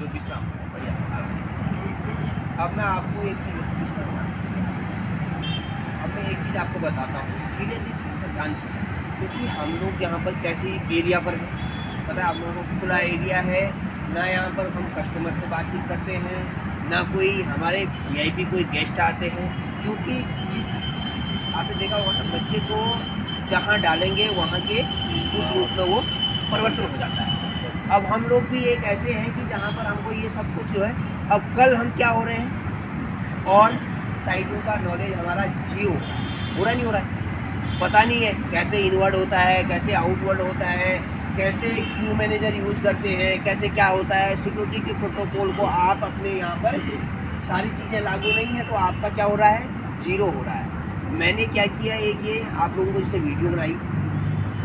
विश्राम बढ़िया आराम। अब मैं आपको एक चीज़ अब मैं एक चीज़ आपको बताता हूँ क्लियरली, ध्यान से, क्योंकि हम लोग यहाँ पर कैसे एरिया पर हैं पता है आप लोगों को, खुला एरिया है ना, यहाँ पर हम कस्टमर से बातचीत करते हैं ना, कोई हमारे वीआईपी कोई गेस्ट आते हैं, क्योंकि जिस आपने देखा होगा ना बच्चे को जहाँ डालेंगे वहाँ के उस रूप में वो परिवर्तन हो जाता है। अब हम लोग भी एक ऐसे हैं कि जहाँ पर हमको ये सब कुछ जो है, अब कल हम क्या हो रहे हैं और साइटों का नॉलेज हमारा जीरो हो रहा नहीं हो रहा है, पता नहीं है कैसे इनवर्ड होता है, कैसे आउटवर्ड होता है, कैसे क्यू मैनेजर यूज करते हैं, कैसे क्या होता है, सिक्योरिटी के प्रोटोकॉल को आप अपने यहाँ पर सारी चीज़ें लागू नहीं है तो आपका क्या हो रहा है, जीरो हो रहा है। मैंने क्या किया, एक ये आप लोगों को जैसे वीडियो बनाई,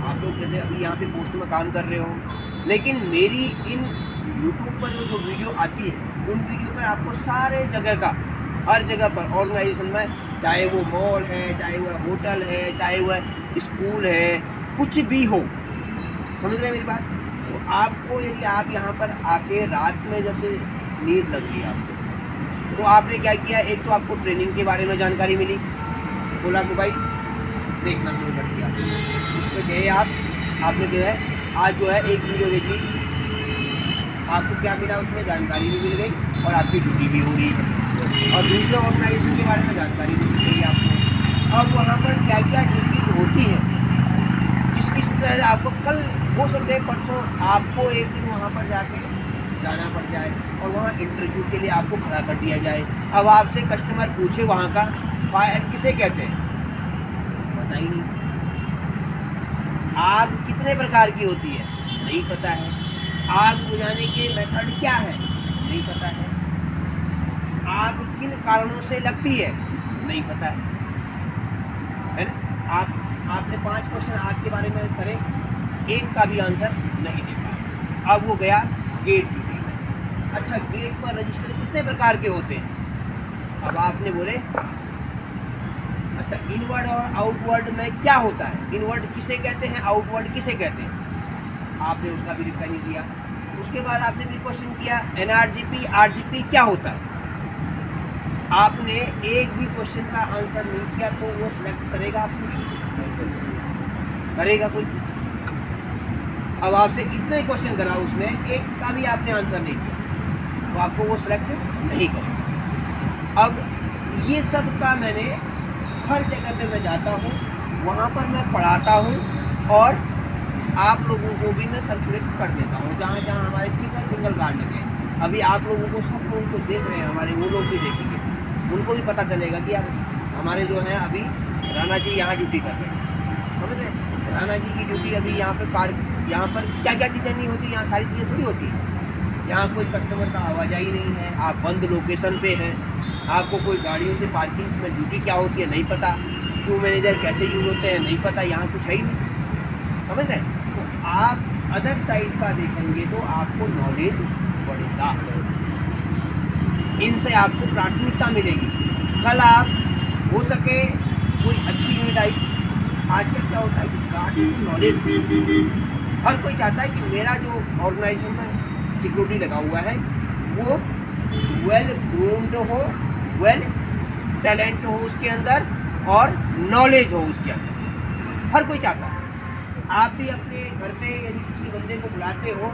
आप लोग जैसे अभी यहाँ पे पोस्ट में काम कर रहे हो, लेकिन मेरी इन यूट्यूब पर जो वीडियो आती है उन वीडियो पर आपको सारे जगह का, हर जगह पर ऑर्गेनाइजेशन में, चाहे वो मॉल है, चाहे वो होटल है, चाहे वह स्कूल है, कुछ भी हो, समझ रहे हैं मेरी बात। तो आपको यदि आप यहाँ पर आके रात में जैसे नींद लग गई आपको, तो आपने क्या किया, एक तो आपको ट्रेनिंग के बारे में जानकारी मिली, खोला मोबाइल देखना शुरू कर दिया, उस पर गए आपने जो है आज जो है एक वीडियो देख ली, आपको क्या मिला, उसमें जानकारी भी मिल गई और आपकी ड्यूटी भी हो रही है, और दूसरे ऑर्गेनाइजेशन के बारे में जानकारी भी मिल गई आपको। अब वहाँ पर क्या क्या ड्यूटीज होती है, किस तरह से आपको कल हो सकता है परसों आपको एक दिन वहाँ पर जाके जाना पड़ जाए और वहाँ इंटरव्यू के लिए आपको खड़ा कर दिया जाए। अब आपसे कस्टमर पूछे वहाँ का फायर किसे कहते हैं, पता ही नहीं। आग कितने प्रकार की होती है, नहीं पता है। आग बुझाने के मेथड क्या है, नहीं पता है। आग किन कारणों से लगती है, नहीं पता है ना। आपने 5 क्वेश्चन आग के बारे में करे, एक का भी आंसर नहीं दे पाया। अब वो गया गेट ड्यूटी में। अच्छा, गेट पर रजिस्टर कितने प्रकार के होते हैं, अब आपने बोले अच्छा इनवर्ड और आउटवर्ड में क्या होता है, इनवर्ड किसे कहते हैं, आउटवर्ड किसे कहते हैं, आपने उसका भी रिप्लाई नहीं दिया। उसके बाद आपसे भी क्वेश्चन किया एनआरजीपी आरजीपी क्या होता है, आपने एक भी क्वेश्चन का आंसर नहीं किया, तो वो सिलेक्ट करेगा आपको, करेगा कोई। अब आपसे इतने क्वेश्चन करा उसने, एक का भी आपने आंसर नहीं किया, तो आपको वो सिलेक्ट नहीं करेगा। अब ये सब का मैंने हर जगह पे मैं जाता हूँ, वहाँ पर मैं पढ़ाता हूँ और आप लोगों को भी मैं सर्कुलेट कर देता हूँ, जहाँ जहाँ हमारे सिंगल गार्ड लगे। अभी आप लोगों को सब लोगों को देख रहे हैं, हमारे वो लोग भी देखेंगे, उनको भी पता चलेगा कि यार हमारे जो हैं अभी राणा जी यहाँ ड्यूटी कर रहे हैं, समझ रहे हैं। राणा जी की ड्यूटी अभी यहाँ पर यहाँ पर क्या क्या चीज़ें नहीं होती, यहाँ सारी चीज़ें थोड़ी होती है। यहाँ कोई कस्टमर का आवाजाही नहीं है, आप बंद लोकेशन पे हैं, आपको कोई गाड़ियों से पार्किंग में ड्यूटी क्या होती है नहीं पता, क्यू मैनेजर कैसे यूज होते हैं नहीं पता, यहाँ कुछ है ही नहीं, समझ रहे हैं। तो आप अदर साइड का देखेंगे तो आपको नॉलेज बढ़ेगा, इनसे आपको प्राथमिकता मिलेगी। कल आप हो सके कोई अच्छी यूनिट आई, आजकल क्या होता है कि गार्ड से नॉलेज, हर कोई चाहता है कि मेरा जो ऑर्गेनाइजेशन में सिक्योरिटी लगा हुआ है वो वेल ग्रूम्ड हो, वेल टैलेंट हो उसके अंदर और नॉलेज हो उसके अंदर, हर कोई चाहता है। आप भी अपने घर पे यदि किसी बंदे को बुलाते हो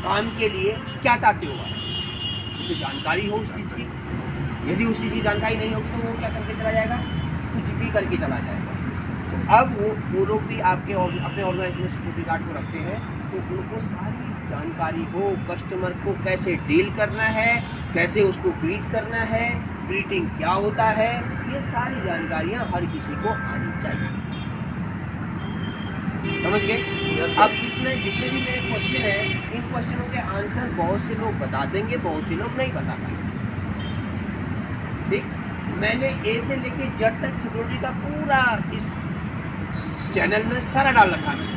काम के लिए, क्या चाहते हो आप, उसे जानकारी हो उस चीज़ की। यदि उस चीज़ की जानकारी नहीं होगी तो वो क्या करके चला जाएगा, कुछ भी करके चला जाएगा। तो अब वो लोग भी आपके अपने ऑर्गेनाइजेशन में सिक्योरिटी गार्ड को रखते हैं, तो उनको सारी जानकारी हो, कस्टमर को कैसे डील करना है, कैसे उसको ग्रीट करना है, ग्रीटिंग क्या होता है, ये सारी जानकारियाँ हर किसी को आनी चाहिए, समझ गए। अब इसमें जितने भी मेरे क्वेश्चन हैं, इन क्वेश्चनों के आंसर बहुत से लोग बता देंगे, बहुत से लोग नहीं बता पाएंगे। ठीक, मैंने ए से लेके जेड तक सिक्योरिटी का पूरा इस चैनल में सारा डाल रखा है।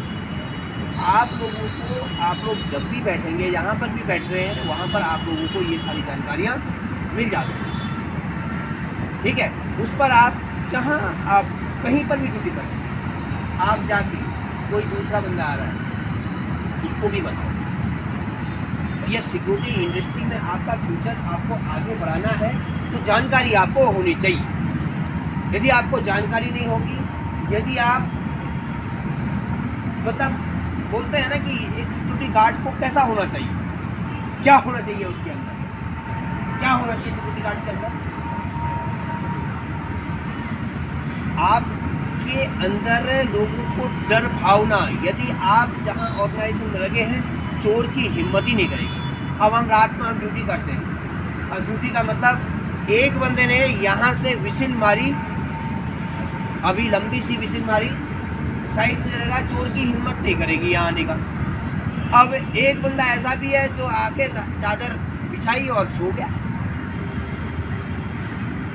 आप लोगों को, आप लोग जब भी बैठेंगे, यहाँ पर भी बैठ रहे हैं, तो वहाँ पर आप लोगों को ये सारी जानकारियाँ मिल जाती हैं, ठीक है। उस पर आप जहाँ आप कहीं पर भी ड्यूटी करें, आप जाके कोई दूसरा बंदा आ रहा है उसको भी बताओ, ये सिक्योरिटी इंडस्ट्री में आपका फ्यूचर आपको आगे बढ़ाना है तो जानकारी आपको होनी चाहिए। यदि आपको जानकारी नहीं होगी, यदि आप मतलब बोलते हैं ना कि एक सिक्योरिटी गार्ड को कैसा होना चाहिए, क्या होना चाहिए उसके अंदर, क्या होना चाहिए सिक्योरिटी गार्ड के अंदर, आपके अंदर लोगों को डर भावना। यदि आप जहां ऑर्गेनाइजेशन में लगे हैं, चोर की हिम्मत ही नहीं करेगी। अब हम रात में हम ड्यूटी करते हैं, अब ड्यूटी का मतलब एक बंदे ने यहाँ से विसिल मारी, अभी लंबी सी विसिल मारी, शायद मुझे लगा चोर की हिम्मत नहीं करेगी यहाँ आने का। अब एक बंदा ऐसा भी है जो आके चादर बिछाई और सो गया।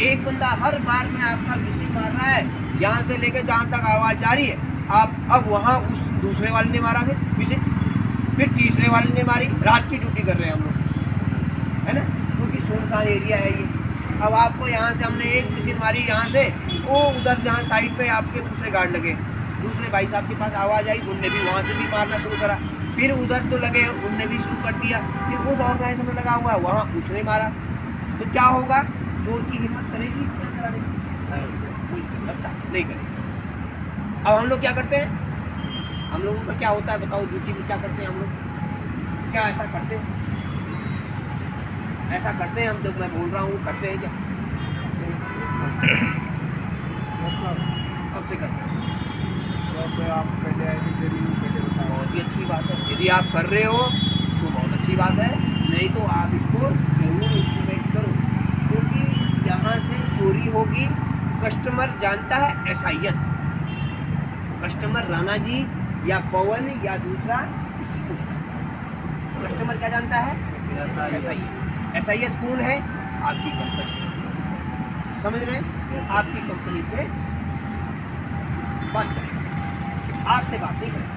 एक बंदा हर बार में आपका विसिल मार रहा है, यहाँ से लेकर जहाँ तक आवाज़ जा रही है, आप अब वहाँ उस दूसरे वाले ने मारा फिर विसिल, फिर तीसरे वाले ने मारी। रात की ड्यूटी कर रहे हैं हम लोग, है ना, क्योंकि सुनसान एरिया है ये। अब आपको यहाँ से हमने एक विसिल मारी, यहाँ से वो उधर जहाँ साइड पे आपके दूसरे गार्ड लगे, दूसरे भाई साहब के पास आवाज़ आई, उनने भी वहाँ से भी मारना शुरू करा। फिर उधर तो लगे उनने भी शुरू कर दिया, फिर उस ऑर्गेनाइजेशन में लगा हुआ है वहाँ उसने मारा। तो क्या होगा, चोर की हिम्मत करेगी इसके अंदर आने की? नहीं करेगी। अब हम लोग क्या करते हैं, हम लोगों का क्या होता है बताओ, ड्यूटी में क्या करते हैं हम लोग, क्या ऐसा करते हैं, ऐसा करते हैं हम, जब मैं बोल रहा हूँ करते हैं क्या? कब से करते हैं? आप पहले बहुत ही अच्छी बात है, यदि आप कर रहे हो तो बहुत अच्छी बात है, नहीं तो आप इसको जरूर इम्प्लीमेंट करो, क्योंकि यहाँ से चोरी होगी। कस्टमर जानता है SIS, कस्टमर राणा जी या पवन या दूसरा किसी को, कस्टमर क्या जानता है? SIS कौन है? आपकी कंपनी, समझ रहे हैं? आपकी कंपनी से बात करें, आपसे बात नहीं करें।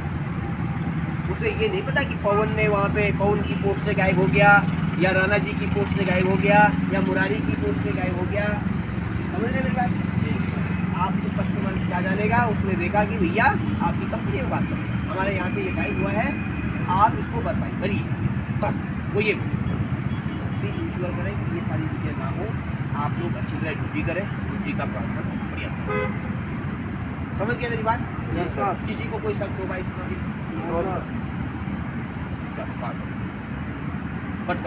उसे ये नहीं पता कि पवन ने वहाँ पे पवन की पोस्ट से गायब हो गया, या राणा जी की पोस्ट से गायब हो गया, या मुरारी की पोस्ट से गायब हो गया। समझ रहे मेरी बात? आपको कस्टमर क्या जानेगा, उसने देखा कि भैया आपकी कंपनी में बात करें, हमारे यहाँ से ये गायब हुआ है, आप इसको भरपाई करिए, बस वो ये प्लीज इंश्योर करें कि ये सारी चीज़ें ना हो। आप लोग अच्छी तरह ड्यूटी करें, ड्यूटी का प्रावधान बढ़िया करें। समझ गया मेरी बात? किसी को कोई शक होगा इसमें? बट